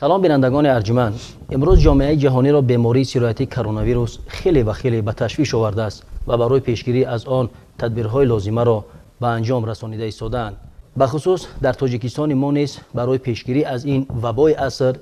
سلام بینندگان ارجمند. امروز جامعه جهانی را بیماری سیرایتی کرونا ویروس خیلی به تشویش آورده است و برای پیشگیری از آن تدبیرهای لازمه را به انجام رسانیده ایستادند. به خصوص در تاجیکستان ما نیز برای پیشگیری از این وبای عصر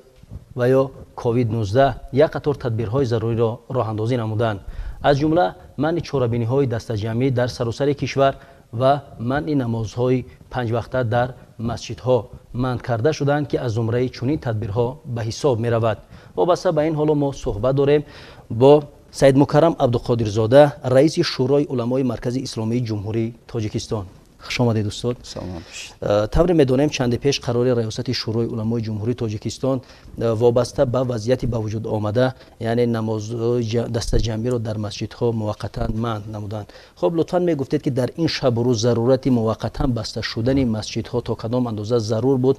و یا کووید 19 یک قطار تدبیرهای ضروری را راه اندازی نمودند. از جمله منع چاره‌بینی‌های دسته‌جمعی در سراسر کشور و منع نمازهای 5 وقته در مسجدها منع کرده شدند که از زمره چنین تدبیرها به حساب می رود. وابسته به این حال ما صحبت داریم با سید مکرم عبدالقادرزاده، رئیس شورای علمای مرکز اسلامی جمهوری تاجیکستان. خوش آمدید استاد. طوری می‌دانیم چند پیش قرار ریاست شورای علمای جمهوری تاجیکستان وابسته به وضعیت به وجود آمده، یعنی نمازهای دسته جمعی را در مسجدها موقتا منع نمودند. خب لطفاً میگفتید که در این شب و روز ضرورت موقتا بسته شدن مسجدها تا کدام اندازه ضرور بود،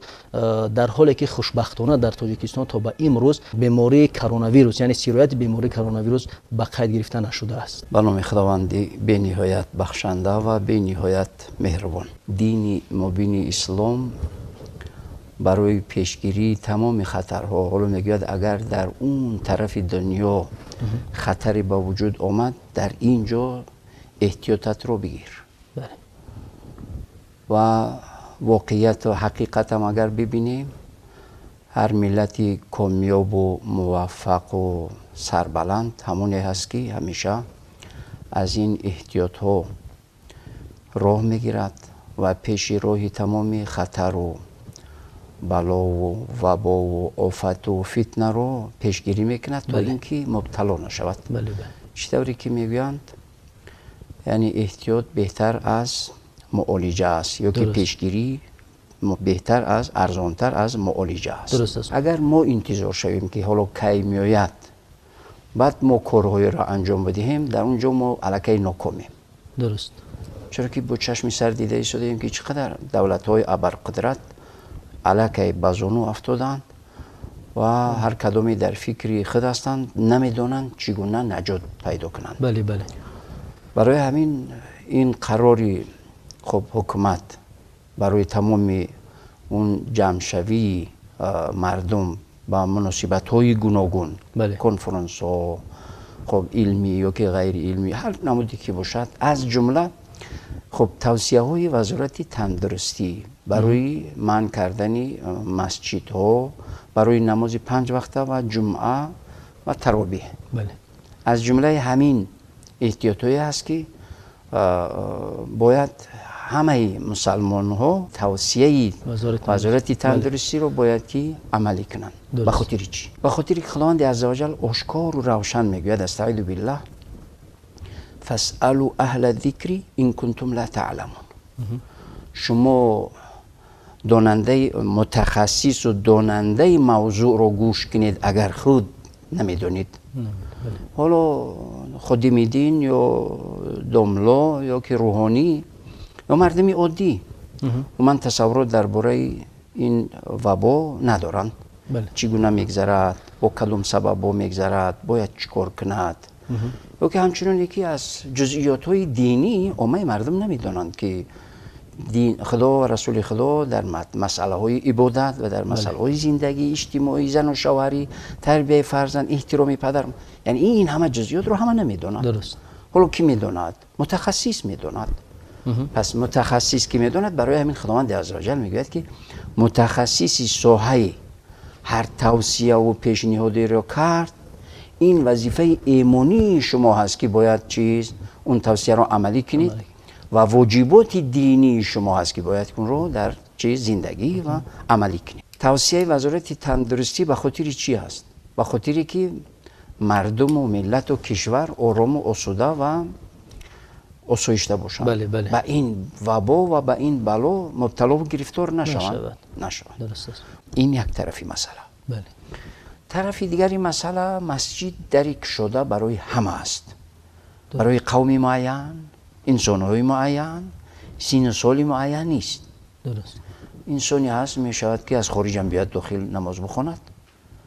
در حالی که خوشبختانه در تاجیکستان تا به امروز بیماری کرونا ویروس یعنی سیرایت بیماری کرونا ویروس به قید گرفته نشده است. به نام خداوند بی نهایت بخشنده و بی نهایت مهربان. دین مبین اسلام برای پیشگیری تمام خطرها، حالا میگوید اگر در اون طرف دنیا خطری به وجود آمد، در اینجا احتیاطات رو بگیر. بله. و واقعیت و حقیقت هم اگر ببینیم، هر ملتی کامیاب و موفق و سربلند همونی هست که همیشه از این احتیاط ها راه میگیرد و پیش راهی تمامی خطر و بلا و وبا و آفت و فتنه رو پیشگیری میکند تا اینکه مبتلا نشود. چطوری که میگویند یعنی احتیاط بهتر از معالجه است، یا که پیشگیری بهتر از ارزانتر از معالجه است. اگر ما انتظار شویم که حالا کی میآید بعد ما کارهای را انجام بدهیم، در اونجا ما الکی ناکامیم. درست. چرا که با چشم سر دیده شدیم که چقدر دولت‌های ابرقدرت الکی به زانو افتادند و هر کدامی در فکری خود هستند، نمیدونند چگونه نجات پیدا کنند. بله. برای همین این قراری خب حکومت برای تمام اون جمع‌شوی مردم با مناسبت‌های گوناگون، کنفرانس ها خب علمی یا که غیر علمی، هر نمودی که باشد، از جمله خب توصیه های وزارت تندرستی برای منع کردن مسجد ها برای نماز 5 وقته و جمعه و تراویح. از جمله همین احتیاط هایی هست که باید همه مسلمان ها توصیه وزارت تندرستی رو باید که عملی کنند. به خاطر چی؟ به خاطر که خداوند عزوجل آشکار و روشن میگوید استعیذ بالله فاسألوا اهل الذکر ان کنتم لا تعلمون. شما داننده متخصص و داننده موضوع رو گوش کنید اگر خود نمیدونید. حالا خادم دین یا داملا یا که روحانی یا مردمی عادی و من تصورات درباره این وبا ندارند. چگونه میگذرد، با کدام سبب میگذرد، باید چیکار کند. یا که همچنین یکی از جزئیات های دینی عامه مردم نمیدانند که دین خدا و رسول خدا در مسئله های عبادت و در مسئله های زندگی اجتماعی، زن و شوهری، تربیت فرزند، احترام پدر، یعنی این همه جزئیات رو همه نمیدانند. درست. حالا کی میداند؟ متخصص میداند. پس متخصص که میداند، برای همین خداوند عزوجل میگوید که متخصصی ساحه هر توصیه و پیشنهادی را کرد، این وظیفه ایمانی شما هست که باید اون توصیه را عملی کنید و واجبات دینی شما هست که باید اون رو در زندگی و عملی کنید. توصیه وزارت تندرستی به خاطر چی هست؟ به خاطری که مردم و ملت و کشور آرام و آسوده و آسایشته باشند. به این وبا و به این بلا مبتلا و گرفتار نشوند. این یک طرفی مسئله. طرف دیگری مسئله مسجد درک شده برای همه است. برای قومی معین، انسان‌های معین، سین و سال معین نیست. انسانی هست می شود که از خارج هم بیاد داخل نماز بخواند،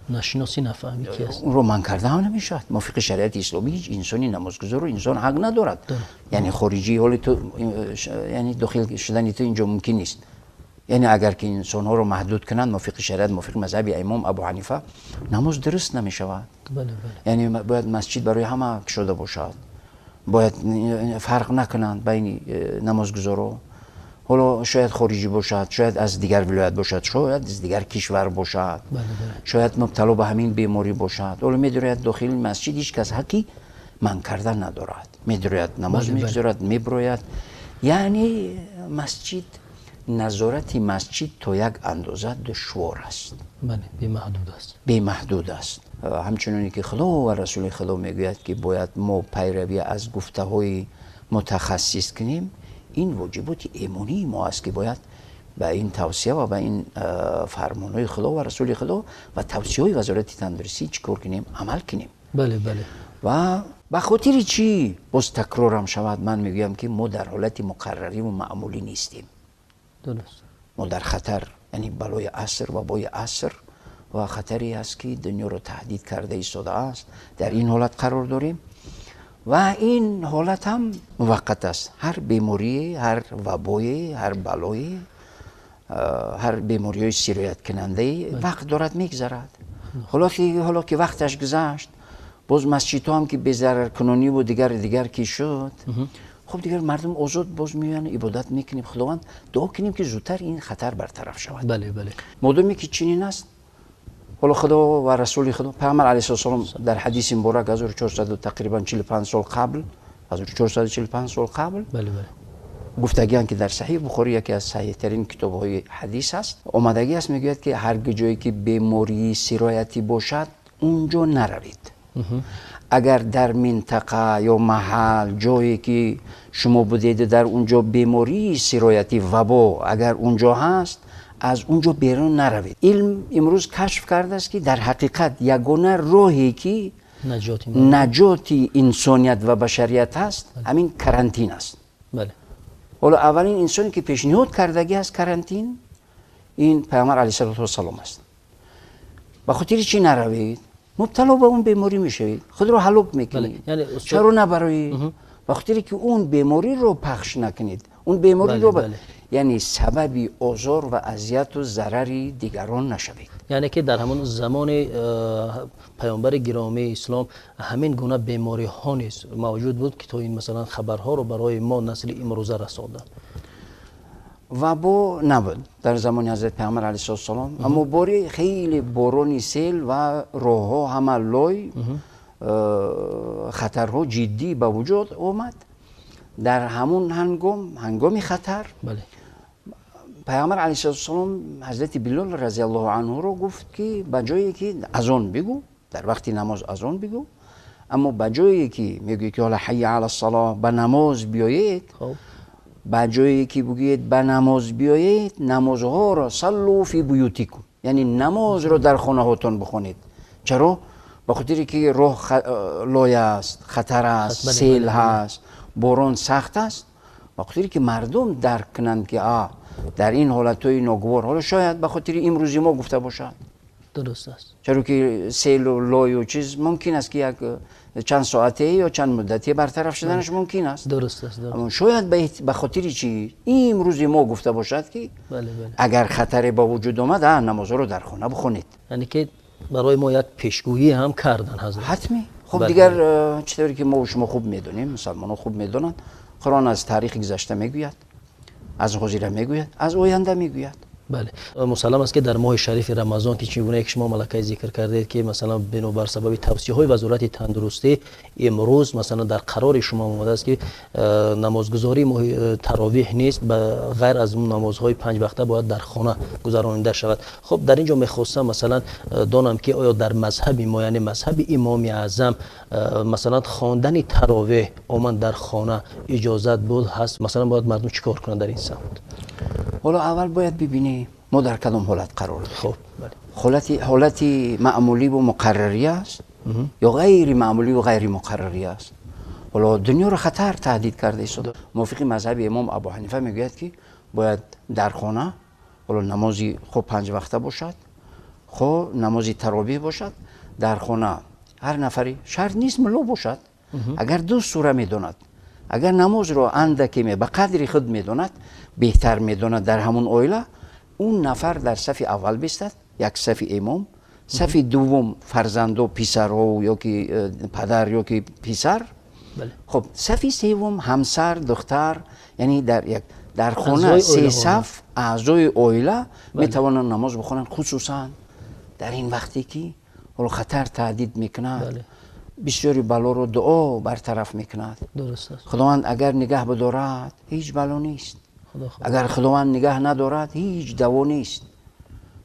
نشناسی نفهمی کی است، اون رو من کرده هم نمی شود. موافق شریعت اسلامی هیچ انسانی نمازگزار و انسان حق ندارد. یعنی خارجی حال تو یعنی داخل شدن تو اینجا ممکن نیست. یعنی اگر که انسان ها رو محدود کنند موافق شریعت موافق مذهب امام ابو حنیفه نماز درست نمی شود. بله بله. یعنی باید مسجد برای همه شده باشد، باید فرق نکنند بین نمازگزارا. حالا شاید خارجی باشد، شاید از دیگر ولایت باشد، شاید از دیگر کشور باشد، بله بله. شاید مبتلا به همین بیماری باشد. حالا می‌دارد داخل مسجد هیچ کس حقی من کردن ندارد، می‌دارد نماز بله بله. می‌گذارد، می‌براید. یعنی مسجد، نظارت مسجد تا یک اندازه دشوار است، بله بی محدود است، بی محدود است. همچنانی که خدا و رسول خدا میگوید که باید ما پیروی از گفته‌های متخصص کنیم، این واجبات ایمانی ما است که باید به این توصیه و به این فرمانهای خدا و رسول خدا و توصیه‌های وزارت تندرستی چیکار کنیم، عمل کنیم. بله بله. و به خاطر چی باز تکرارم شود من میگویم که ما در حالت مقرری و معمولی نیستیم. درست. ما در خطر، یعنی بلای عصر و بای عصر و خطری است که دنیا رو تهدید کرده ایستاده است، در این حالت قرار داریم و این حالت هم موقت است. هر بیماری، هر وبای، هر بلای، هر بیماری های سیرایت کننده وقت دارد میگذرد. حالا که وقتش گذشت باز مسجد هم که بی‌ضرر کنونی و دیگر که شد، خب دیگر مردم آزاد باز میان عبادت میکنیم. خداوند دعا کنیم که زودتر این خطر برطرف شود. بله بله. مادامی که چنین است، حالا خدا و رسول خدا پیامبر علیه السلام در حدیث مبارک 1400 تقریبا 45 سال قبل، 1445 سال قبل، بله بله، گفتگیان که در صحیح بخاری یکی از صحیح ترین کتاب های حدیث است، آمدگی است میگوید که هر جایی که بیماری سرایتی باشد اونجا نروید. اگر در منطقه یا محل جایی که شما بودید در اونجا بیماری سرایتی وبا اگر اونجا هست، از اونجا بیرون نروید. علم امروز کشف کرده است که در حقیقت یگانه راهی که نجات انسانیت و بشریت هست همین کرانتین است. بله. حالا اولین انسانی که پیشنهاد کردگی است کرانتین، این پیامبر علیه السلام است. به خاطر چی نروید؟ مبتلا به اون بیماری میشوید، خود رو هلاک میکنید. یعنی چرا نبرید؟ به خاطر که اون بیماری رو پخش نکنید. اون بیماری رو یعنی سبب آزار و اذیت و ضرری دیگران نشوید. یعنی که در همون زمان پیامبر گرامی اسلام همین گونه بیماری ها نیست موجود بود که تا این مثلا خبرها رو برای ما نسل امروزه رساندن. وبا نبود در زمان حضرت پیامبر علیه السلام، اما باری خیلی باران سیل و راهها همه لای، خطرها جدی به وجود اومد. در همون هنگام خطر، بله، پیامبر علیه السلام حضرت بلال رضی الله عنه رو گفت که به جایی که اذان بگو، در وقت نماز اذان بگو، اما به جایی که میگه که حالا حی علی الصلاه به نماز بیایید، خب به جایی که بگید به نماز بیایید، نمازها را صلوا فی بیوتیکم، یعنی نماز رو در خانه هاتون بخونید. چرا؟ به خاطر که راه لای است، خطر است، سیل هست، باران سخت است. به خاطر که مردم درک کنند که در این حالتهای ناگوار، حالا شاید به خاطر امروزی ما گفته باشد، درست است، چرا که سیل و لای و چیز ممکن است که یک چند ساعته یا چند مدتی برطرف شدنش ممکن است. درست است. اما شاید به خاطر چی این امروزی ما گفته باشد که اگر خطری با وجود آمد نماز رو در خانه بخونید. یعنی که برای ما یک پیشگویی هم کردن حضرت. حتمی. خب دیگر چطوری که ما و شما خوب میدونیم، مسلمان ها خوب میدونن، قرآن از تاریخ گذشته میگوید، از حاضر میگوید، از آینده میگوید. بله، مسلم است که در ماه شریف رمضان که چگونه که شما ملکه ذکر کردید که مثلا بنابر سبب توصیه های وزارت تندرستی امروز مثلا در قرار شما اومده است که نمازگزاری ماه تراویح نیست، غیر از اون نمازهای 5 وقته باید در خانه گذرانیده شود. خب در اینجا میخواستم مثلا دانم که آیا در مذهب ما، یعنی مذهب امام اعظم، مثلا خواندن تراویح عموما در خانه اجازت بود هست؟ مثلا باید مردم چیکار کنن در این سمت؟ حالا اول باید ببینی ما در کدام حالت قرار داریم. خب بله. حالت معمولی و مقرری است یا غیر معمولی و غیر مقرری است. حالا دنیا رو خطر تهدید کرده است. موافق مذهب امام ابو حنیفه میگوید که باید در خانه، حالا نمازی خب 5 وقته باشد، خب نمازی تراویح باشد، در خانه هر نفری شرط نیست ملا باشد، اگر 2 سوره میدوند، اگر نماز رو اندکی به قدری خود میدوند، بهتر میدوند در همون اویله اون نفر در صف اول بیستد، یک صف امام، صف دوم فرزند و پسر و یا که پدر یا که پسر. بله. خب صف سوم همسر دختر، یعنی در خانه سه صف اعضای اویله می توانند نماز بخونند، خصوصا در این وقتی که خطر تهدید میکند. بله. بسیاری بلا رو دعا برطرف میکند. درست است. خداوند اگر نگه بدارد هیچ بلا نیست، اگر خداوند نگه ندارد هیچ دوا نیست.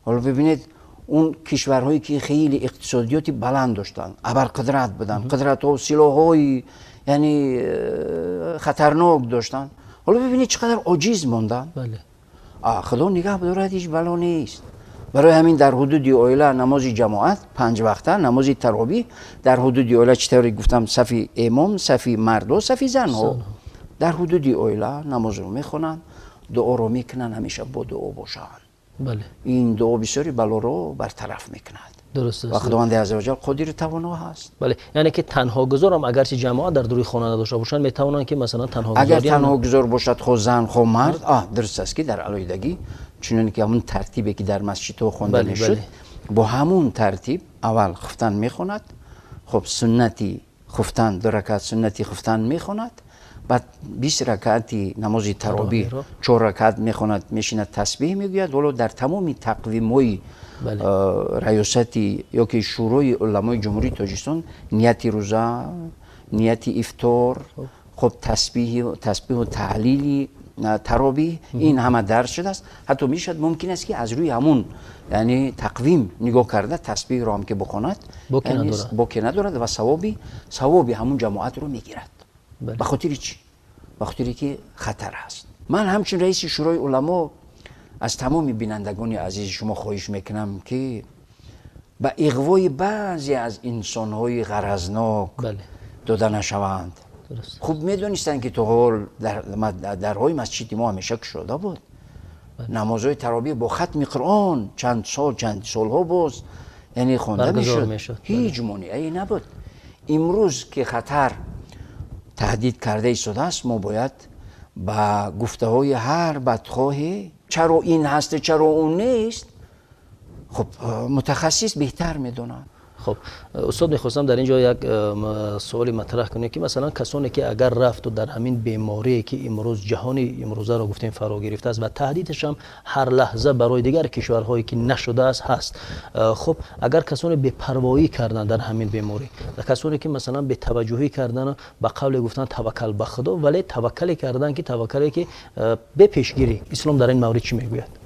حالا ببینید اون کشورهایی که خیلی اقتصادیاتی بلند داشتن، ابرقدرت بودن، قدرت ها و سلاح‌های یعنی خطرناک داشتن، حالا ببینید چقدر عاجز ماندن. بله. خدا نگه بدارد هیچ بلا نیست. برای همین در حدود اویله نماز جماعت 5 وقته، نماز تراویح در حدود اویله چطوری گفتم صف امام، صف مرد و صف زن ها در حدود اویله نماز رو میخونن، دعا رو میکنن، همیشه با دعا باشن. بله. این دعا بسیاری بلا رو برطرف میکند. درست است. و خداوند عزوجل قادر توانا هست. بله، یعنی که تنها گذارم اگرچه جماعت در دوری خانه نداشته باشن میتوانن که مثلا تنها گذاری، اگر تنها گذار باشد خود زن خود مرد، درست است که در علایدگی چون که همون ترتیبی که در مسجد ها خوانده میشد، با همون ترتیب اول خفتن میخوند، خب سنتی خفتن 2 رکعت سنتی خفتن میخوند، بعد 20 رکعتی نماز تراویح 4 رکعت میخوند، میشیند تسبیح میگوید. ولو در تمام تقویم‌های ریاستی یا که شورای علمای جمهوری تاجیکستان نیتی روزه، نیتی افطار، خب تسبیح و تحلیلی تراویح این همه درس شده است. حتی میشد ممکن است که از روی همون یعنی تقویم نگاه کرده تسبیح را هم که بخواند باکی ندارد و ثوابی همون جماعت رو میگیرد. به خاطر چی؟ به خاطر که خطر هست. من همچون رئیس شورای علما از تمام بینندگان عزیز شما خواهش میکنم که به اغوای بعضی از انسانهای غرضناک داده نشوند. خوب میدونستن که تو حال درهای مسجد ما همیشه شده بود. نمازهای تراویح با ختم قرآن چند سالها باز یعنی خوانده میشد، هیچ مانعی نبود. امروز که خطر تهدید کرده ایستاده است، ما باید با گفته های هر بدخواهی چرا این هست چرا اون نیست، خب متخصص بهتر میدونه. خب استاد میخواستم در اینجا یک سوالی مطرح کنیم که مثلا کسانی که اگر رفت و در همین بیماری که امروز جهانی امروزه را گفتیم فرا گرفته است و تهدیدش هم هر لحظه برای دیگر کشورهایی که نشده است هست، خب اگر کسانی به پروایی کردن در همین بیماری و کسانی که مثلا به توجهی کردن به قول گفتن توکل به خدا، ولی توکلی کردن که توکلی که به پیشگیری، اسلام در این مورد چی میگوید؟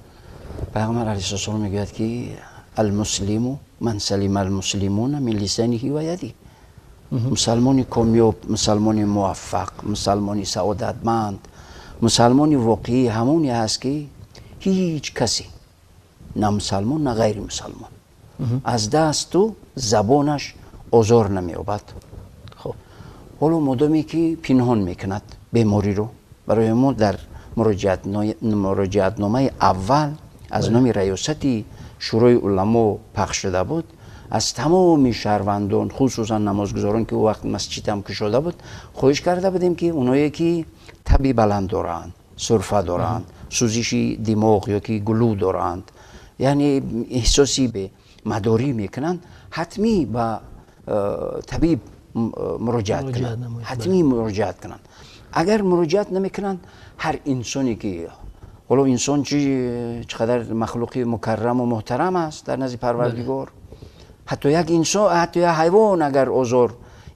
پیغمبر علیه السلام میگوید که المسلم من سلم المسلمون من لسانه و یده. مسلمانی کامیاب، مسلمانی موفق، مسلمانی سعادتمند، مسلمانی واقعی همونی هست که هیچ کسی نه مسلمان نه غیر مسلمان از دست و زبانش آزار نمییابد. خب حالا مدامی که پنهان میکند بیماری رو، برای ما در مراجعت نامه اول از نام ریاستی شورای علما پخش شده بود، از تمام شهروندان خصوصا نمازگزاران که وقت مسجد هم که شده بود خواهش کرده بودیم که اونایی که تبی بلند دارند، سرفه دارند، سوزشی دماغ یا که گلو دارند، یعنی احساسی به مداری میکنند، حتمی به طبیب مراجعت کنند، حتمی مراجعت کنند. اگر مراجعت نمیکنند، هر انسانی که حالا انسان چقدر مخلوقی مکرم و محترم است در نزد پروردگار، حتی یک انسان، حتی یک حیوان اگر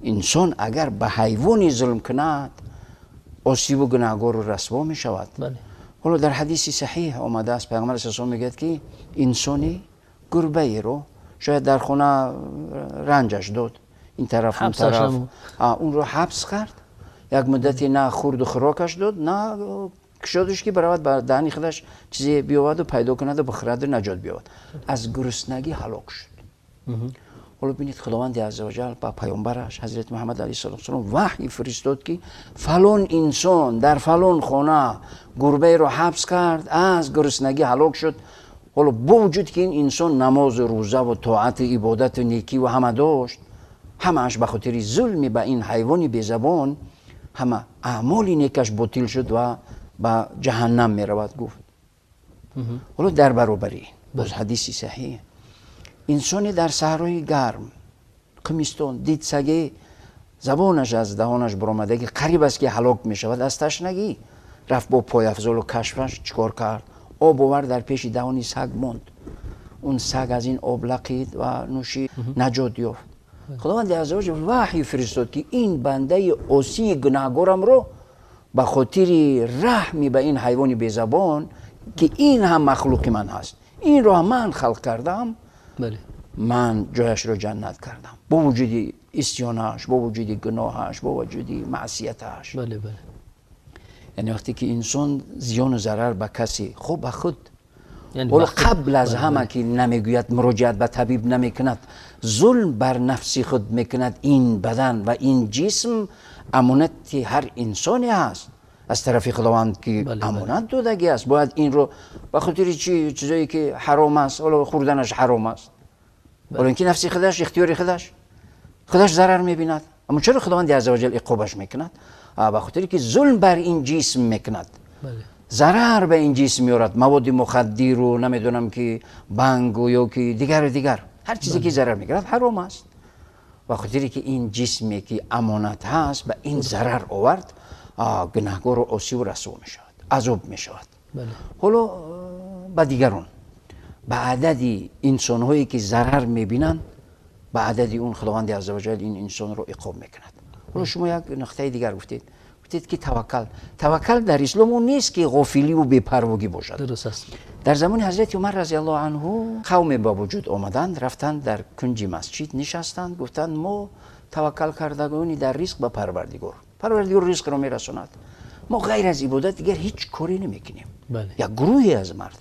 انسان اگر به حیوانی ظلم کند آسیب و گناهگار و رسوا می شود. حالا در حدیث صحیح آمده است، پیغمبر صلی الله علیه و آله میگه که انسانی گربه رو شاید در خانه رنجش داد، این طرف اون طرف، اون رو حبس کرد، یک مدتی نه خورد و خوراکش داد نه کشادش که برود بر دهنی خودش چیزی بیاورد و پیدا کند و بخورد و نجات بیاورد. از گرسنگی هلاک شد. حالا ببینید خداوند عزوجل با پیامبرش حضرت محمد علیه السلام وحی فرستاد که فلان انسان در فلان خانه گربه رو حبس کرد، از گرسنگی هلاک شد. حالا با وجود که این انسان نماز و روزه و طاعت عبادت و نیکی و همه داشت، همهش به خاطر ظلم به این حیوانی بی زبان همه اعمال نیکش باطل شد و به جهنم می رود. گفت حالا در برابری باز حدیثی صحیح انسانی در صحرای گرم قمیستون دید سگه زبانش از دهانش برآمده که قریب است که هلاک می شود از تشنگی رفت با پای افزال و کشفش چیکار کرد آب آورد در پیش دهانی سگ ماند اون سگ از این آب لقید و نوشید نجات یافت خداوند عزوجل وحی فرستاد که این بنده عاصی گناهکارم رو به خاطر رحمی به این حیوان بی زبان که این هم مخلوق من هست این رو من خلق کردم بله من جایش رو جنت کردم با وجود اسیانش با وجود گناهش با وجود معصیتش بله بله یعنی وقتی که انسان زیان و ضرر به کسی خب به خود یعنی ولی وقتی- قبل از بله، همه بله. که نمیگوید مراجعت به طبیب نمیکند ظلم بر نفسی خود میکند این بدن و این جسم امانت هر انسانی هست از طرف خداوند که بله، امانت دادگی است باید این رو به خاطر چیزایی که حرام است حالا خوردنش حرام است ولی اینکه نفسی خودش اختیاری خودش ضرر میبیند اما چرا خداوند عزوجل عقابش میکند به خاطر که ظلم بر این جسم میکند بله ضرر به این جسم میارد مواد مخدر رو نمیدونم که بنگ و یا که دیگر هر چیزی که ضرر میگیرد حرام است و خاطری که این جسمی که امانت هست به این ضرر آورد گناهکار و عاصی و رسوا میشود عذاب میشود بله حالا به دیگران به عدد انسان هایی که ضرر میبینن به عدد اون خداوند عزوجل این انسان رو عقاب میکند حالا شما یک نقطه دیگر گفتید که توکل در اسلام اون نیست که غافلی و بی‌پروایی باشد درست است در زمان حضرت عمر رضی الله عنه قوم با وجود آمدند رفتند در کنج مسجد نشستند گفتند ما توکل کردگانی در رزق به پروردگار رزق رو میرساند ما غیر از عبادت دیگر هیچ کاری نمیکنیم بله یک گروهی از مردم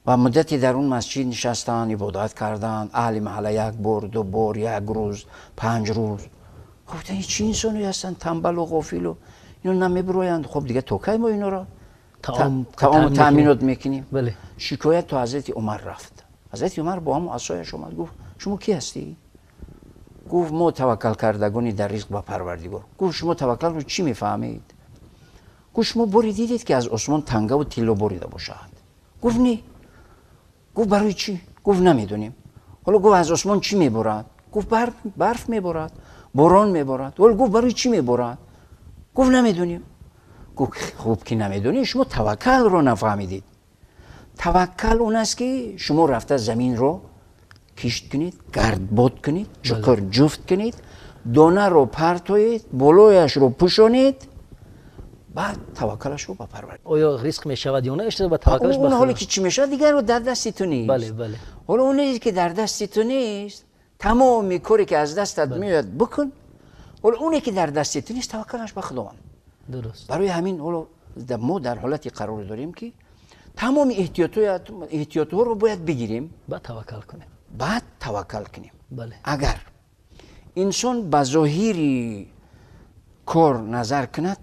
و مدتی در اون مسجد نشستند عبادت کردند اهل محله یک بار دو بار یک روز 5 روز گفتن چی انسانی هستن تنبل و غافل و اینا نمیبرویند خب دیگه تو کی ما اینا را تأمینات میکنیم بله شکایت تو حضرت عمر رفت حضرت عمر با هم عصایش اومد گفت شما کی هستی گفت ما توکل کردگانی در رزق با پروردگار گفت شما توکل رو چی میفهمید گفت شما باری دیدید که از آسمان تنگه و تیلا بریده باشد گفت نه گفت برای چی گفت نمیدونیم حالا گفت از آسمان چی میبرد گفت برف میبرد باران میبارد ولی گفت برای چی میبارد گفت نمیدونیم گفت خوب که نمیدونی شما توکل رو نفهمیدید توکل اون است که شما رفته زمین رو کشت کنید گردباد کنید چقدر جفت کنید دانه رو پرتوید بلویش رو پوشونید بعد توکلش رو با پروردگار آیا رزق می شود یا نه اشتباه با توکلش اون حالی که چی میشه دیگر رو در دستی تو نیست بله بله حالا اونی که در دستی تو نیست تمام کاری که از دستت میاد بکن حالا اونی که در دستی تو نیست توکلش به خداوند درست برای همین حالا ما در حالتی قرار داریم که تمام احتیاطات رو باید بگیریم با توکل کنیم بعد توکل کنیم بله اگر انسان به ظاهری کار نظر کند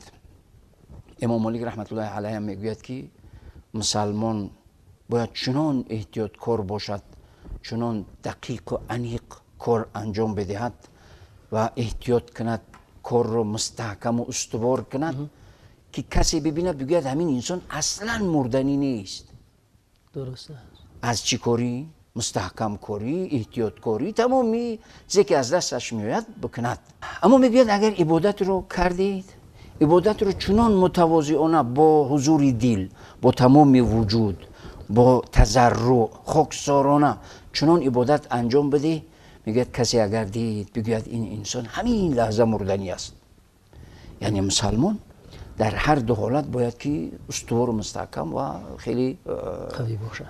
امام مالک رحمت الله علیه هم میگوید که مسلمان باید چنان احتیاط کار باشد چنان دقیق و عمیق کار انجام بدهد و احتیاط کند کار رو مستحکم و استوار کند که کسی ببیند بگوید همین انسان اصلا مردنی نیست درسته از چی کاری؟ مستحکم کاری، احتیاط کاری تمامی چیزی که از دستش میآید بکند اما میگوید اگر عبادت رو کردید عبادت رو چنان متواضعانه با حضور دل با تمام وجود با تضرع خاکسارانه چنان عبادت انجام بده میگوید کسی اگر دید بگوید این انسان همین لحظه مردنی است یعنی مسلمان در هر دو حالت باید که استوار و مستحکم و خیلی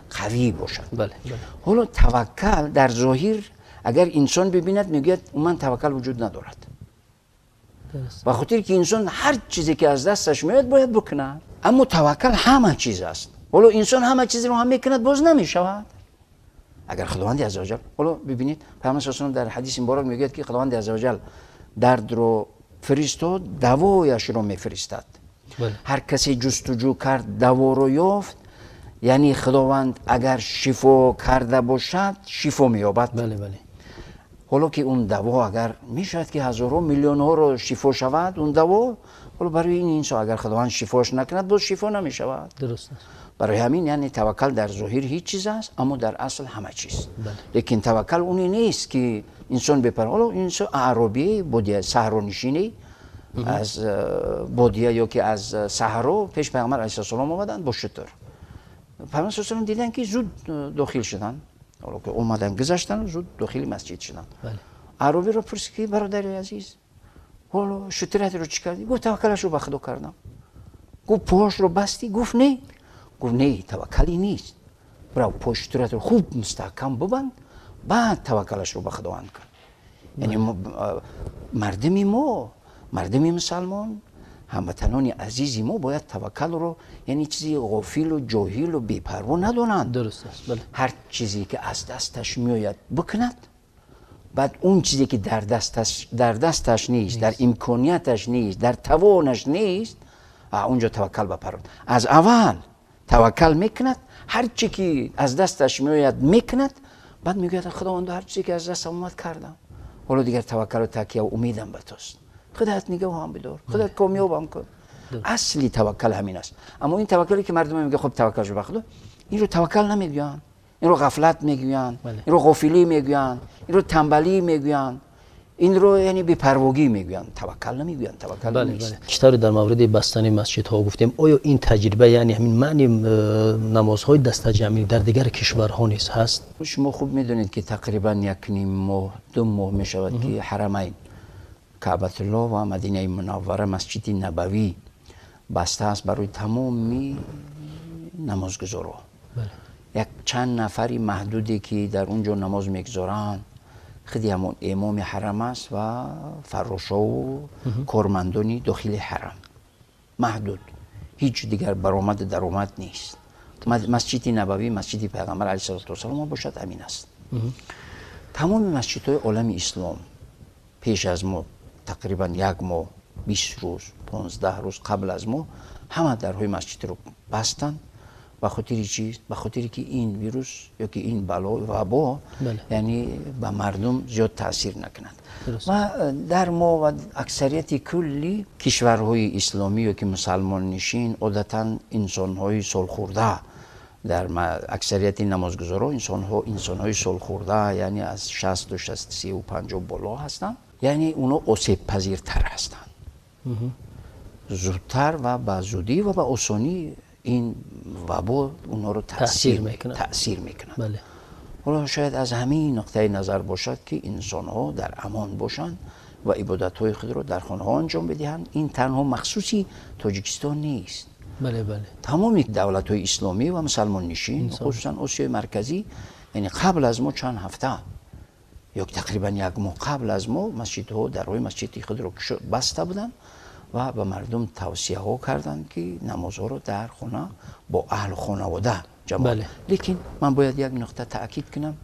قوی باشد بله بله حالا توکل در ظاهر اگر انسان ببیند میگوید من توکل وجود ندارد و خاطر که انسان هر چیزی که از دستش میاد باید بکنه اما توکل همه چیز است حالا انسان همه چیز رو هم میکند باز نمیشود اگر خداوند عزوجل حالا ببینید پیامبر صلی الله علیه و در حدیث مبارک میگوید که خداوند عزوجل درد رو فرستاد دوایش رو میفرستد بله. هر کسی جستجو کرد دوا رو یافت یعنی خداوند اگر شفا کرده باشد شفا مییابد بله بله حالا که اون دوا اگر میشد که هزارها میلیون ها رو شفا شود اون دوا، حالا برای این انسان اگر خداوند شفاش نکند باز شفا نمیشود. درست است. برای همین یعنی توکل در ظاهر هیچ چیز است اما در اصل همه چیز. بله. لیکن توکل اونی نیست که انسان بپره. حالا انسان اعرابی بودیه صحرانشینی از بودیه یا که از صحرا پیش پیغمبر علیه السلام آمدن با شتر. پیغمبر صلی الله علیه و دیدن که زود داخل شدن، حالا که اومدن گذشتن زود داخل مسجد شدن. بله. اعرابی رو پرسید که برادر عزیز حالا شترت رو چی کردی؟ گفت توکلش رو به خدا کردم. گفت پاش رو بستی؟ گفت نه. گفت نه توکلی نیست، برو پاش شترت رو خوب مستحکم ببند بعد توکلش رو به خداوند کن. یعنی مردمی مسلمان هموطنان عزیزی ما باید توکل رو یعنی چیزی غافل و جاهل و بی‌پروا ندونند. درست است. بله. هر چیزی که از دستش میآید بکند، بعد اون چیزی که در دستش نیست، در امکانیتش نیست، در توانش نیست، اونجا توکل بپرد. از اول توکل میکند، هر چی که از دستش میآید میکند، بعد میگوید خداوند هر چیزی که از دستم اومد کردم، حالا دیگر توکل و تکیه و امیدم به توست. خودت نگاهم بدار، خودت کامیابم کن. اصلی توکل همین است. اما این توکلی که مردم میگه خب توکلش به خدا، این رو توکل نمیگن، این رو غفلت میگن، این رو غافلی میگن، این رو تنبلی میگن، این رو یعنی بی‌پرواگی میگن، توکل نمیگن. توکل نیست. بیشتر در مورد بستن مسجد ها گفتیم. آیا این تجربه یعنی همین معنی نمازهای دسته جمعی در دیگر کشورها نیز هست؟ شما خوب میدونید که تقریبا 1.5 ماه 2 ماه میشود که حرمین کعبه الله و مدینه منوره مسجد نبوی بسته است برای تمامی نمازگزارا. یک چند نفری محدودی که در اونجا نماز میگذارند خیلی همون امام حرم است و فراشا و کارمندانی داخل حرم، محدود، هیچ دیگر برآمد درآمد نیست. مسجد نبوی مسجد پیغمبر علیه السلام باشد امین است. تمام مسجدهای عالم اسلام پیش از ما تقریبا 1 ماه 20 روز 15 روز قبل از ما همه درهای مسجد رو بستند. به خاطر چیز؟ به خاطر که این ویروس یا که این بلا و وبا یعنی به مردم زیاد تاثیر نکند. و در ما و اکثریت کلی کشورهای اسلامی و که مسلمان نشین عادتا انسانهای سالخورده، در اکثریت نمازگزارا انسانهای سالخورده یعنی از 60 و 63 و 50 بالا هستند، یعنی اونا آسیب پذیرتر هستند. زودتر و به زودی و به آسانی این وبا اونا رو تأثیر میکنند. بله. حالا شاید از همین نقطه نظر باشد که انسان ها در امان باشند و عبادت های خود رو در خانه ها انجام بدهند. این تنها مخصوصی تاجیکستان نیست. بله. تمام دولت های اسلامی و مسلمان نشین خصوصا آسیای مرکزی، یعنی قبل از ما چند هفته یا تقریبا 1 ماه قبل از ما مسجدها درهای مسجد خود رو بسته بودند و به مردم توصیه ها کردند که نمازها رو در خانه با اهل خانواده جماعت. لیکن من باید یک نقطه تاکید کنم،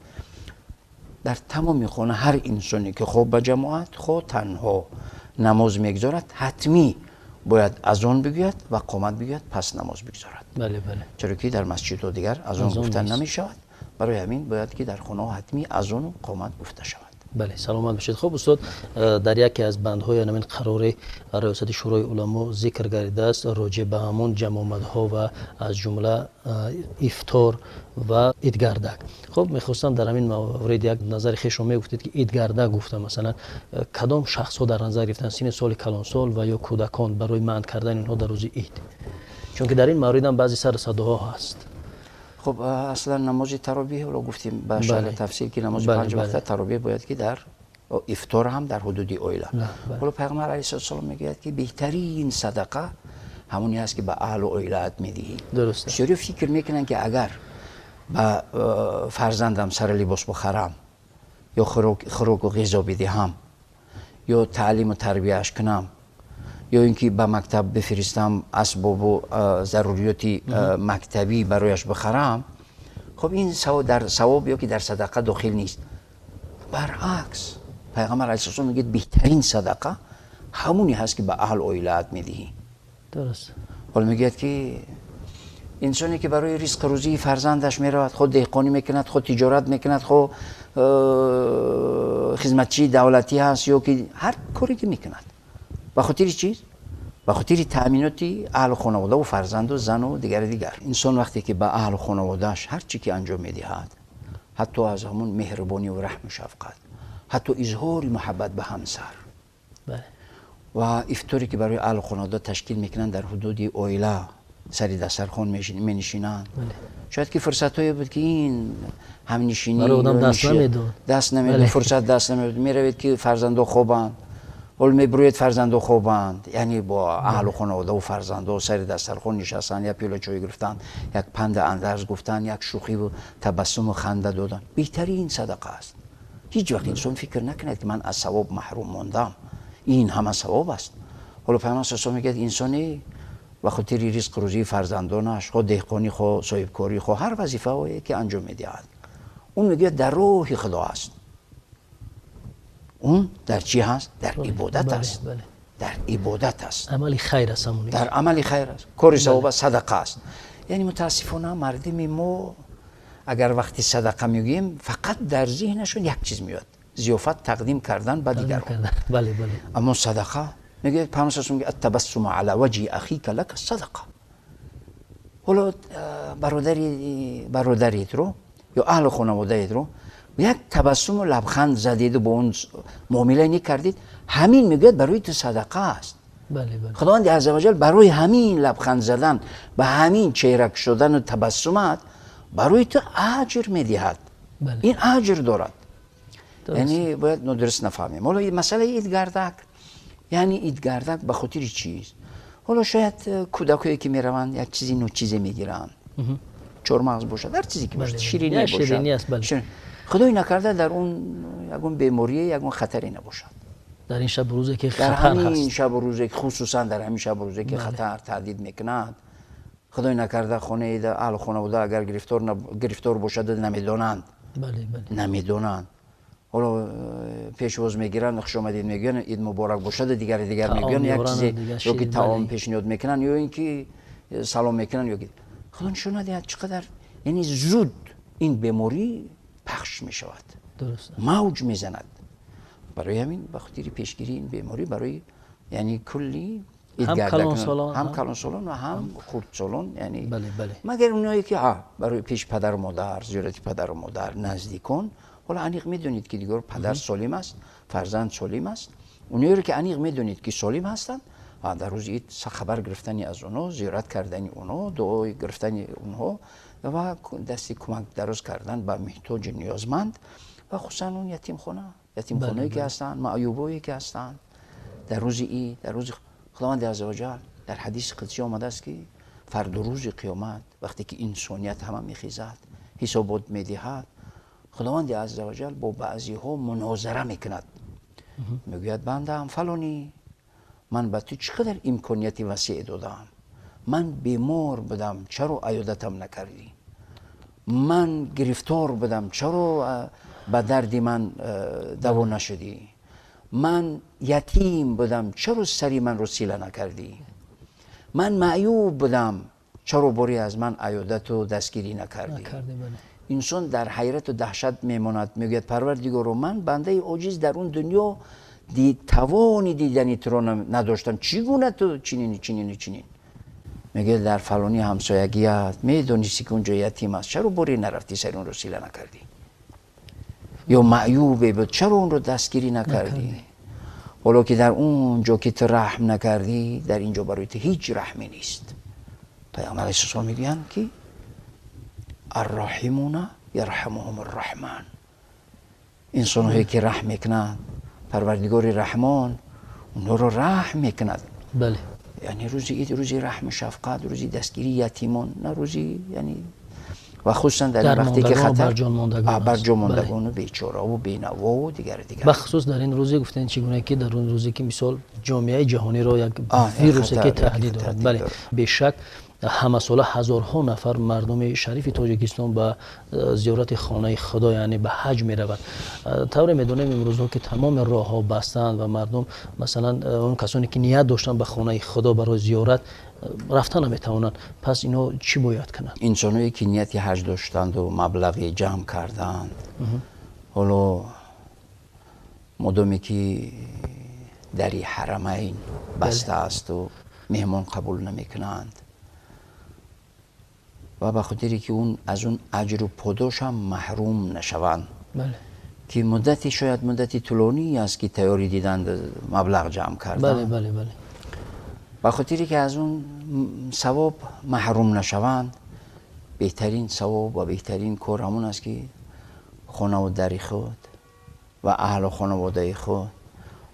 در تمام خانه هر انسانی که خوب به جماعت خود تنها نماز میگذارد حتمی باید اذان بگوید و قامت بگوید پس نماز بگذارد. چرا که در مسجد ها دیگر اذان گفتن نمی شود، برای همین باید که در خانه حتمی اذان و قامت گفته شود. بله، سلامت باشید. خب استاد، در یکی از بندهای همین قرار ریاست شورای علما ذکر گردیده است راجع به همون جمع‌آمدها و از جمله افطار و عیدگردک. خب میخواستم در همین مورد یک نظر خویش رو میگفتید که عیدگردک گفتم مثلا کدام شخص ها در نظر گرفتن سن سال کلانسال و یا کودکان برای منع کردن اینها در روز عید؟ چون که در این مورد هم بعضی سر صداها هست. خب اصلا نماز تراویح رو گفتیم به شکل تفصیل که نماز 5 وقته تراویح باید که در افطار هم در حدود اویلا. حالا پیغمبر علیه السلام میگه که بهترین صدقه همونی است که به اهل و اویلات میدهی. درسته. بسیاری فکر میکنن که اگر به فرزندم سر لباس بخرم یا خوراک و غذا بدهم یا تعلیم و تربیتش کنم یا اینکه به مکتب بفرستم اسباب و ضروریاتی مکتبی برایش بخرم، خب این در ثواب یا که در صدقه داخل نیست. برعکس پیغمبر علیه السلام میگه بهترین صدقه همونی هست که به اهل اویلات میدهی. درست. حالا میگه که انسانی که برای رزق روزی فرزندش میرود، خود دهقانی میکند، خود تجارت میکند، خود خدمتچی دولتی هست یا که هر کاری که میکند به خاطر چیز؟ به خاطر تامیناتی اهل خانواده و فرزند و زن و دیگر. انسان وقتی که به اهل خانوادهش هر چی که انجام میدهد، حتی از همون مهربانی و رحم و شفقت، حتی اظهار محبت به همسر و افطاری که برای اهل خانواده تشکیل میکنن در حدود اویلا سر دسترخوان مینشینند، شاید که فرصتایی بود که این همنشینی دست نمیداد، فرصت دست نمیداد، میروید که فرزندو خوبند، ول میبروید فرزندو خوبند، یعنی با اهل خانواده و فرزندو سر دسترخوان نشستن، یک پیاله چای گرفتن، یک پند اندرز گفتن، یک شوخی و تبسم و خنده دادن. بهترین صدقه است. هیچ وقت انسان فکر نکند که من از ثواب محروم ماندم، این همه ثواب است. حالا پیامبر صلی الله علیه و آله میگه انسانی و خاطر رزق روزی فرزندانش، خود دهقانی، خود صاحبکاری، خود هر وظیفه‌ای که انجام میدهد، اون میگه در راه خدا است. اون در چی هست؟ در عبادت است. در عبادت است. عمل خیر است. در عمل خیر است. کار ثواب است، صدقه است. یعنی متاسفانه مردم ما اگر وقتی صدقه میگیم فقط در ذهنشون یک چیز میاد، ضیافت تقدیم کردن به دیگران. اما صدقه میگه پیامبر صلی الله علیه و آله میگه التبسم علی وجه اخیک لک صدقه. حالا برادریت رو یا اهل خانواده‌ات رو یک تبسم و لبخند زدید و با اون معامله نکردید، همین میگه برای تو صدقه است. خداوند عزوجل برای همین لبخند زدن، به همین چهرک شدن و تبسمات برای تو اجر میدهد. این اجر دارد. یعنی باید درست نفهمیم. حالا مسئله ایدگردک، یعنی ایدگردک به خاطر چیز؟ حالا شاید کودکایی که میروند یک چیزی نو چیزی میگیرن، چرمغز باشد، هر چیزی که باشد، شیرینی باشد، خدای نکرده در اون یگون بیماری یگون خطری نباشد. در این شب روزی که خطر هست، در همین شب روزی، خصوصا در همین شب روزی که خطر تهدید میکند، خدای نکرده خانه اهل خانواده اگر گرفتار باشد نمیدونند. نمیدونند. حالا پیشواز میگیرن، خوش آمدید میگن، عید مبارک باشد، دیگر میگن، یک چیزی یا که طعام پیشنهاد میکنن یا اینکه سلام میکنن یا که خدا نشون نده چقدر یعنی زود این بیماری پخش میشود، موج میزند. برای همین به خاطر پیشگیری این بیماری برای یعنی کلی هم کلانسالان و هم خردسالان، یعنی مگر اونایی که برای پیش پدر و مادر، زیارت پدر و مادر، نزدیکان. حالا انیق میدونید که دیگر پدر سالم است، فرزند سالم است، اونایی رو که انیق میدونید که سالم هستند، در روز عید خبر گرفتنی از اونها، زیارت کردنی اونها، دعای گرفتنی اونها و دستی کمک دراز کردن به محتاج نیازمند و خصوصا اون یتیم خانه‌ای که هستند، معیوبایی که هستند. در روز عید، در روز خداوند عزوجل در حدیث قدسی آمده است که فردا روز قیامت وقتی که انسانیت همه میخیزد، حسابات میدهد، خداوند عزوجل با بعضی ها مناظره میکند، میگوید بندم فلانی، من به تو چقدر امکانیتی وسیع دادم، من بیمار بودم چرا عیادتم نکردی، من گرفتار بودم چرا به درد من دوا نشدی، من یتیم بودم چرا سری من رو سیله نکردی، من معیوب بودم چرا باری از من عیادت و دستگیری نکردی. انسان در حیرت و دهشت میماند، میگوید پروردگارا من بنده عاجز در اون دنیا توانی دیدنی تو رو نداشتم، چگونه تو چنین میگه در فلانی همسایگیت میدونستی که اونجا یتیم است چرا باری نرفتی سر اون رو سیله نکردی، یا معیوبه بود چرا اون رو دستگیری نکردی. حالا که در اونجا که تو رحم نکردی، در اینجا برای تو هیچ رحمی نیست. پیامبر علیه السلام میگن که الراحمون یرحمهم الرحمن، انسان هایی که رحم میکنند پروردگار رحمان اونها رو رحم میکند. یعنی روزی عید روزی رحم شفقت، روزی دستگیری یتیمان، نه روزی یعنی و خصوصا در وقتی که خطر برجا ماندگان و بیچاره و بینوا و دیگر بخصوص در این روزی گفتن چگونه که در اون روزی که مثال جامعه جهانی رو یک ویروسی که تهدید دارد. بله به شک همه ساله هزارها نفر مردم شریف تاجیکستان به زیارت خانه خدا یعنی به حج می رود. طور میدونیم امروز که تمام راه ها بستند و مردم مثلا اون کسانی که نیت داشتن به خانه خدا برای زیارت رفتن نمیتوانند. پس اینا چی باید کنند؟ انسانایی که نیت حج داشتند و مبلغی جمع کردند، حالا مدامی که دری حرمین بسته است و مهمان قبول نمیکنند و به خاطری که اون از اون اجر و پاداش هم محروم نشوند. بله. که مدتی شاید مدتی طولانی است که تیاری دیدند مبلغ جمع کردن. بله بله بله. به خاطری که از اون ثواب محروم نشوند، بهترین ثواب و بهترین کار همون است که خانواده خود و اهل و خانواده خود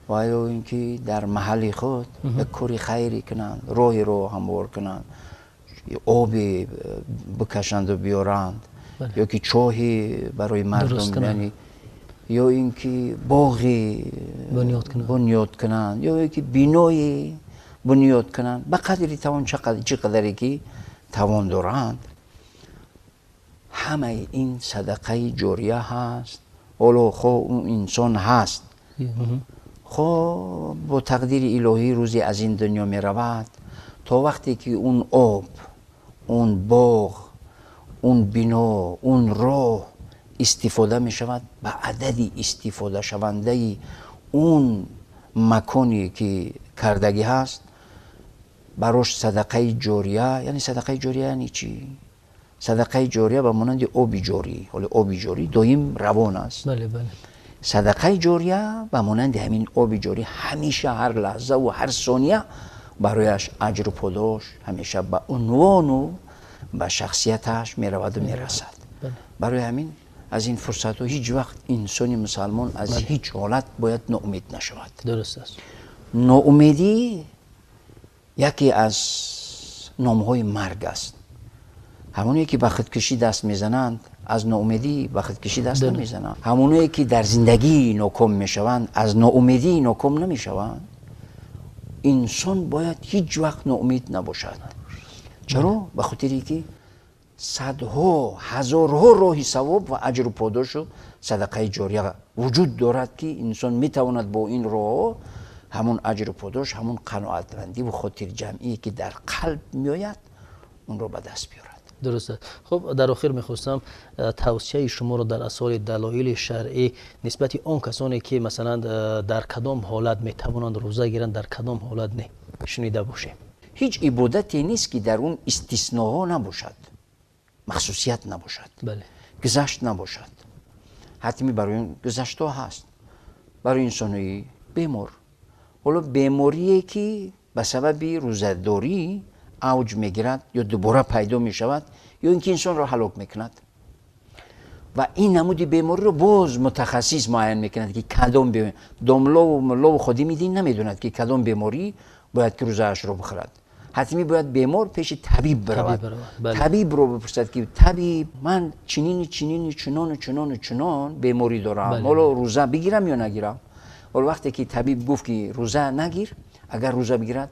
و یا اینکه در محل خود یک کاری خیری کنند، راهی رو هموار کنند، آبی بکشند و بیارند، یا که چاهی برای مردم، یعنی یا اینکه باغی بنیاد کنند یا اینکه بینایی بنیاد کنند به قدری توان چه قدری که توان دارند. همه این صدقه جاریه هست. حالا خب اون انسان هست، خب با تقدیر الهی روزی از این دنیا می رود، تا وقتی که اون آب، اون باغ، اون بنا، اون راه استفاده می شود، به عددی استفاده شونده اون مکانی که کردگی هست براش صدقه جاریه. یعنی صدقه جاریه یعنی چی؟ صدقه جاریه به مانند آب جاری، حالا آب جاری دائم روان است. بله بله. صدقه جاریه به مانند همین آب جاری همیشه هر لحظه و هر ثانیه برایش اجر و پاداش همیشه به عنوان و به شخصیتش می رود و می رسد. برای همین از این فرصت و هیچ وقت انسان مسلمان از هیچ حالت باید ناامید نشود. درست است. ناامیدی یکی از نامهای مرگ است. همونایی که به خودکشی دست میزنند از ناامیدی به خودکشی دست نمیزنند. همونایی که در زندگی ناکام میشوند از ناامیدی ناکام نمیشوند. انسان باید هیچ وقت ناامید نباشد. چرا؟ به خاطری که صدها هزارها راه ثواب و اجر و پاداش و صدقه جاریه وجود دارد که انسان میتواند با این راه همون اجر و پاداش، همون قناعتمندی و خاطر جمعی که در قلب میآید اون رو به دست بیارد. درسته. خب در آخر میخواستم توصیه شما رو در اصال دلایل شرعی نسبت آن کسانی که مثلا در کدام حالت میتوانند روزه گیرند، در کدام حالت نه، شنیده باشیم. هیچ عبادتی نیست که در اون استثناء نباشد، مخصوصیت نباشد، بله. گذشت نباشد. حتمی برای اون گذشت ها هست. برای انسانی بیمار، حالا بیماریه که به سبب روزه‌داری اوج میگیرد یا دوباره پیدا میشود یا اینکه انسان را هلاک میکند و این نمود بیماری رو باز متخصص معین میکند که کدام بیماری. داملا و ملا و خودی میدین نمیدوند که کدام بیماری باید که روزه‌اش رو بخورد. حتمی باید بیمار پیش طبیب برود. بله. طبیب رو بپرسد که طبیب من چنان بیماری دارم، بله. حالا روزه بگیرم یا نگیرم؟ حالا وقتی که طبیب گفت که روزه نگیر، اگر روزه بگیرد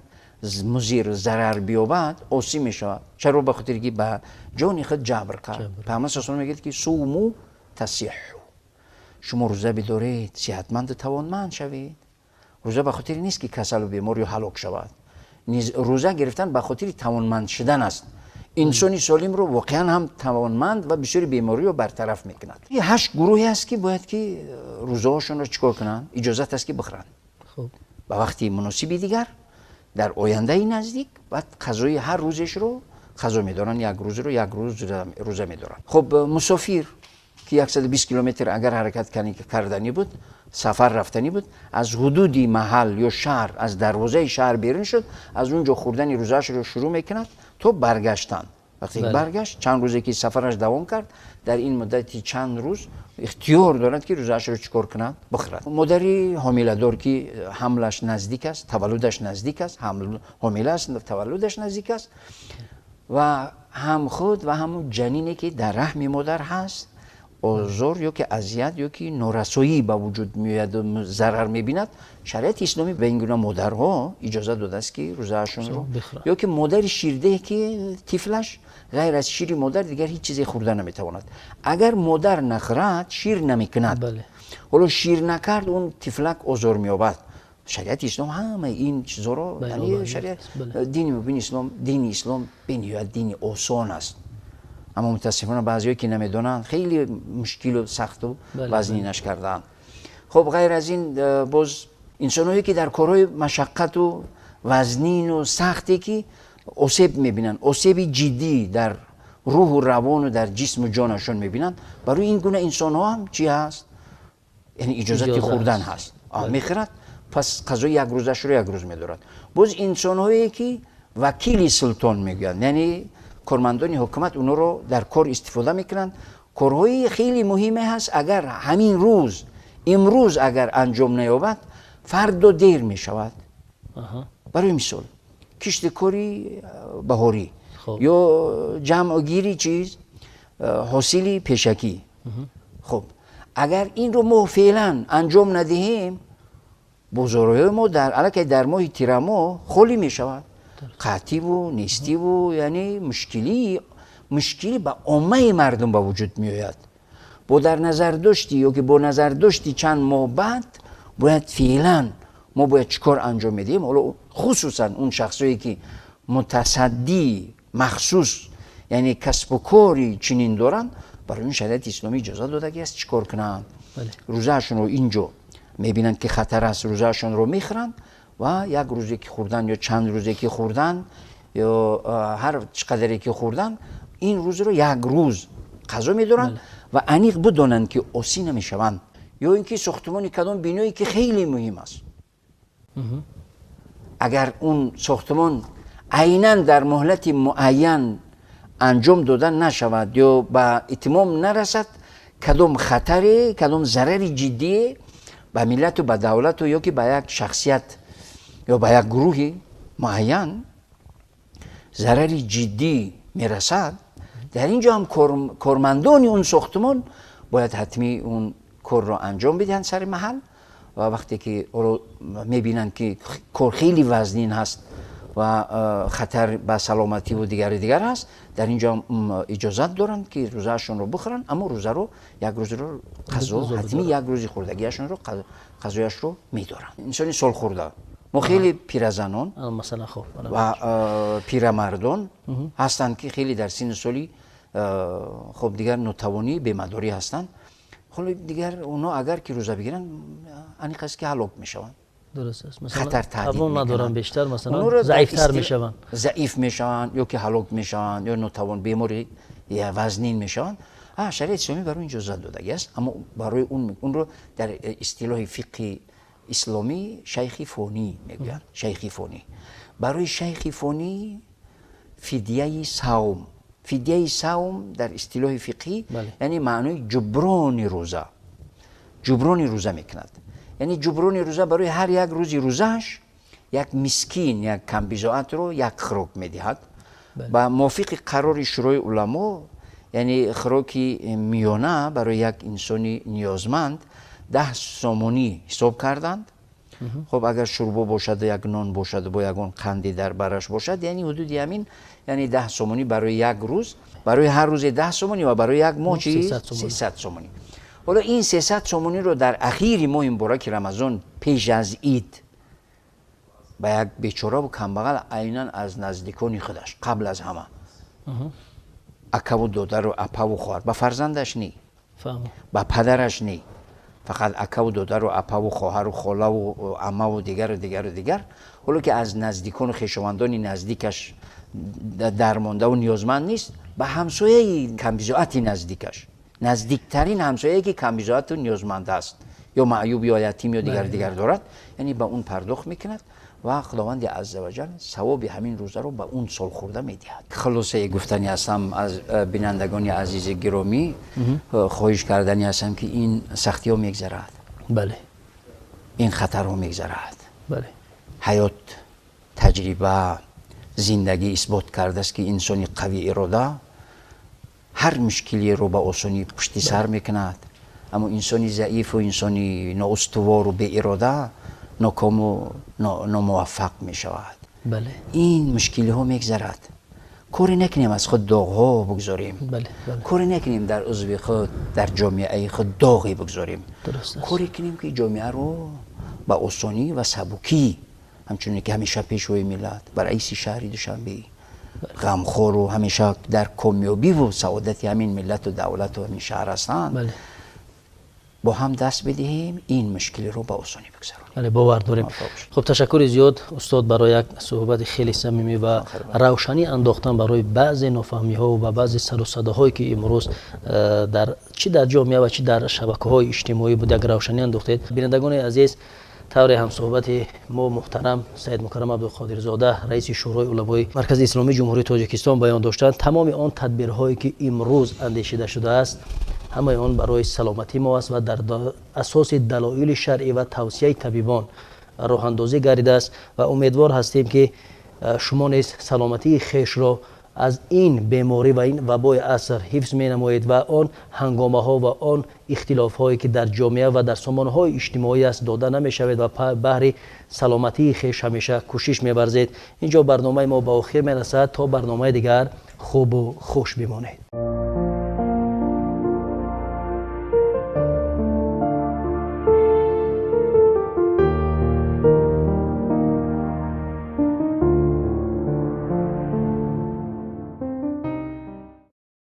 مضر ضرر بیابد آسی می شود. چرا؟ به خاطر که به جان خود جبر کرد. پیامبر صلی الله علیه و آله میگه که صوموا تصیحوا، شما روزه بدارید صحتمند و توانمند شوید. روزه به خاطر نیست که کسل و بیمار یا هلاک شود. روزه گرفتن به خاطر توانمند شدن است. انسانی سالم رو واقعا هم توانمند و بسیاری بیماری رو برطرف میکند. یه 8 گروهی است که باید که روزه هاشون رو چیکار کنن؟ اجازت است که بخورن. خب به وقتی مناسبی دیگر در آینده نزدیک بعد قضای هر روزش رو قضا میدارن، یک روز رو یک روز روزه میدارن. خب مسافر که 120 کیلومتر اگر حرکت کردنی بود، سفر رفتنی بود، از حدود محل یا شهر، از دروازه شهر بیرون شد، از اونجا خوردن روزه‌اش رو شروع میکند تا برگشتن. وقتی برگشت چند روزی که سفرش دوام کرد، در این مدتی چند روز اختیار دارد که روزه‌اش رو چیکار کند؟ بخورد. مادری حامله دار که حملش نزدیک است، تولدش نزدیک است، حامله است، تولدش نزدیک است و هم خود و هم جنینی که در رحم مادر هست آزار یا که اذیت یا که نارسایی به وجود میاد و ضرر میبیند، شریعت اسلامی به این گونه مادرها اجازه داده است که روزه‌اشون رو بخورند. یا که مادر شیرده که طفلش غیر از شیر مادر دیگر هیچ چیزی خورده نمیتواند. اگر مادر نخورد شیر نمیکند. بله. حالا شیر نکرد اون طفلک آزار مییابد. شریعت اسلام همه این چیزا رو یعنی شریعت دین اسلام بنیاد دین آسان است. اما متاسفانه بعضیایی که نمیدونن خیلی مشکل و سخت و وزنینش کردن. خب غیر از این باز انسان‌هایی که در کارهای مشقت و وزنین و سختی که آسیب میبینن، آسیب جدی در روح و روان و در جسم و جانشون میبینن، برای این گونه انسان‌ها هم چی هست؟ یعنی اجازت خوردن هست. میخورد پس غذای یک روزش رو یک روز میدارد. باز انسان‌هایی که وکیل سلطان میگن، یعنی کارمندان حکومت اونو رو در کار استفاده میکنن. کارهای خیلی مهمه هست، اگر همین روز امروز اگر انجام نیابد فردا دیر میشود. برای مثال کشتکاری بهاری یا جمعگیری چیز حاصلی پیشکی. خب اگر این رو ما فعلا انجام ندهیم بازارهای ما در ماه تیر ماه خالی می شود. قحطی و نیستی و یعنی مشکلی به عامه مردم به وجود می آید. با در نظر داشتی یا که با نظر داشتی چند ماه بعد باید فعلا ما باید چیکار انجام میدیم. حالا خصوصا اون شخصایی که متصدی مخصوص یعنی کسب و کاری چنین دارن، برای اون شریعت اسلامی اجازه داده که چیکار کنن. روزهشون رو اینجا میبینن که خطر است، روزهشون رو میخورن و یک روزی که خوردن یا چند روزی که خوردن یا هر چقدری که خوردن این روز رو یک روز غذا میدارن و انیق بدونن که آسی نمیشون. یا اینکه ساختمان کدام بینایی که خیلی مهم است، اگر اون ساختمان عیناً در مهلت معین انجام دادن نشود یا به اتمام نرسد، کدام خطری کدام ضرری جدی به ملت و به دولت و یا که به یک شخصیت یا به یک گروه معین ضرری جدی میرسد، در اینجا هم کارمندان اون ساختمان باید حتمی اون کار را انجام بدهند سر محل و وقتی که میبینن که کار خیلی وزنین هست و خطر به سلامتی و دیگر هست، در اینجا اجازت دارن که روزهشون رو بخورن، اما روزه رو یک روز رو غذا حتمی یک روزی خوردگیشون رو غذایش رو میدارن. انسانی سال خورده ما خیلی پیرزنان مثلا خب و پیرمردان هستند که خیلی در سن سالی خب دیگر ناتوانی بیمداری هستند. خب دیگر اونا اگر که روزه بگیرن انیق است که هلاک میشوند. درست است. مثلا توان ندارن بیشتر مثلا ضعیف میشوند یا که هلاک میشوند یا ناتوان بیماری یا وزنین میشوند. شریعت اسلامی برای این اجازه داده است، اما برای اون رو در اصطلاح فقه اسلامی شیخی فانی میگن. شیخی فانی برای شیخی فانی فدیه صوم. فدیه صوم در اصطلاح فقهی یعنی معنای جبران روزه. جبران روزه میکند، یعنی جبران روزه برای هر یک روزی روزش یک مسکین یک کم بضاعت رو یک خوراک میدهد. و موافق قرار شروع علما یعنی خوراکی میانه برای یک انسانی نیازمند 10 سومونی حساب کردند. خب اگر شوربه باشد یک نان باشد با یگان قندی در برش باشد یعنی حدود همین، یعنی 10 سومونی برای یک روز، برای هر روز 10 سومونی و برای یک ماه 300 سومونی. حالا این 300 سومونی رو در اخیر ماه مبارک رمضان پیش از عید به یک بیچاره و کمبغل عیناً از نزدیکان خودش قبل از همه اکا و دادر و اپا و خواهر، به فرزندش نی، به پدرش نی، فقط اکا و دادر و اپا و خواهر و خاله و عمه و دیگر. حالا که از نزدیکان و خویشاوندان نزدیکش درمانده و نیازمند نیست، به همسایه کم بضاعت نزدیکش، نزدیکترین همسایه که کم بضاعت و نیازمند است یا معیوب یا یتیم یا دیگر دارد، یعنی به اون پرداخت میکند و خداوند عزوجل ثواب همین روزه رو به اون سال خورده میدهد. خلاصه گفتنی هستم از بینندگان عزیز گرامی، خواهش کردنی هستم که این سختی ها میگذرد. بله. این خطر ها میگذرد. بله. حیات تجربه زندگی اثبات کرده است که انسانی قوی اراده هر مشکلی رو به آسانی پشت سر میکند، اما انسانی ضعیف و انسانی نااستوار و بی اراده ناکام و ناموفق می شود. بله. این مشکلی ها میگذرد. کاری نکنیم از خود داغ ها بگذاریم. بله. کاری نکنیم در عضو خود در جامعه خود داغی بگذاریم. کاری کنیم که جامعه رو با آسانی و سبکی، همچنین که همیشه پیشوای ملت بر رئیس شهری دوشنبه غمخور و همیشه در کامیابی و سعادت همین ملت و دولت و همین شهر هستند، بله. با هم دست بدهیم این مشکل رو به آسانی بگذرانیم. بله باور داریم. خب تشکر زیاد استاد برای یک صحبت خیلی صمیمی و روشنی انداختن برای بعضی نافهمی ها و بعضی سر و صداهایی که امروز در چی در جامعه و چی در شبکه‌های اجتماعی بود یک روشنی انداختید. بینندگان عزیز، طور هم صحبت ما محترم سید مکرم عبدالقادر زاده رئیس شورای علمای مرکز اسلامی جمهوری تاجیکستان بیان داشتند. تمام آن تدبیرهایی که امروز اندیشیده شده است همه آن برای سلامتی ما است و در اساس دلایل شرعی و توصیه طبیبان راه اندازی گردیده است و امیدوار هستیم که شما نیز سلامتی خویش را از این بیماری و این وبای عصر حفظ می نمایید و آن هنگامه ها و آن اختلاف هایی که در جامعه و در سامانه های اجتماعی است داده نمی شود و بهر سلامتی خویش همیشه کوشش می ورزید. اینجا برنامه ما به آخر می رسد. تا برنامه دیگر خوب و خوش بمانید.